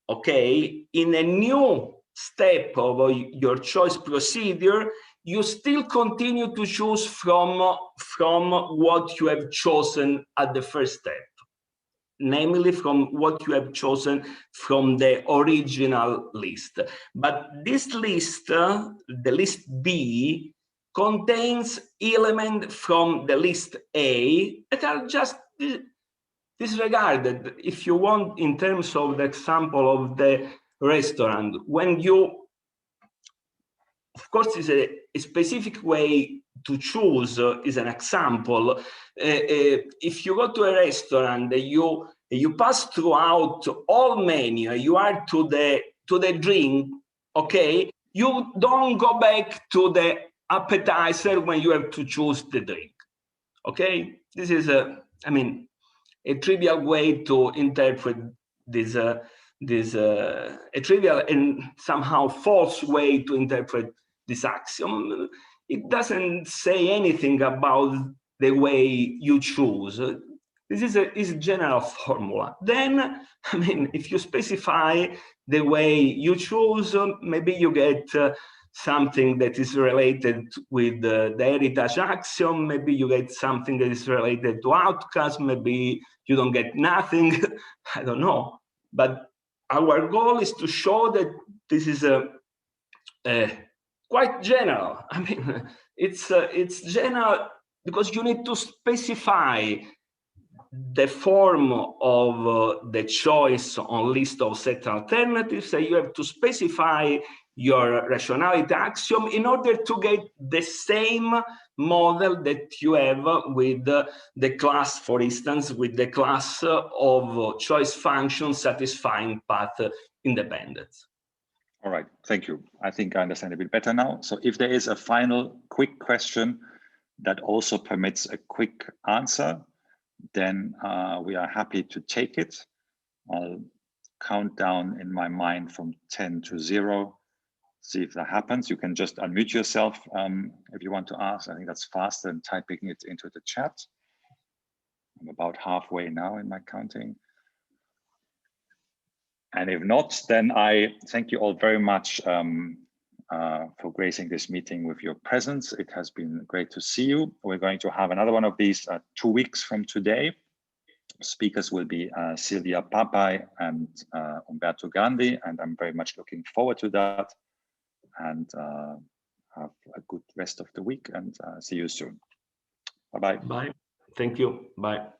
okay, in a new step of your choice procedure, you still continue to choose from what you have chosen at the first step, namely from what you have chosen from the original list. But this list, the list B, contains elements from the list A that are just disregarded. If you want, in terms of the example of the restaurant, when you, of course, is a specific way to choose, is an example. If you go to a restaurant, you pass throughout all menu, you are to the drink, okay, you don't go back to the appetizer when you have to choose the drink, okay? This is I mean, a trivial way to interpret this, a trivial and somehow false way to interpret this axiom. It doesn't say anything about the way you choose. This is a general formula. Then, I mean, if you specify the way you choose, maybe you get something that is related with the heritage axiom, maybe you get something that is related to outcast, maybe you don't get nothing, I don't know. But our goal is to show that this is quite general. I mean, it's general because you need to specify the form of the choice on list of set alternatives, and you have to specify your rationality axiom in order to get the same model that you have with the class, for instance, with the class of choice functions satisfying path independence. All right, thank you. I think I understand a bit better now. So if there is a final quick question that also permits a quick answer, then we are happy to take it. I'll count down in my mind from 10 to 0. See if that happens. You can just unmute yourself if you want to ask. I think that's faster than typing it into the chat. I'm about halfway now in my counting. And if not, then I thank you all very much for gracing this meeting with your presence. It has been great to see you. We're going to have another one of these 2 weeks from today. Speakers will be Silvia Papai and Umberto Grandi, and I'm very much looking forward to that. And have a good rest of the week, and see you soon. Bye-bye. Bye. Thank you. Bye.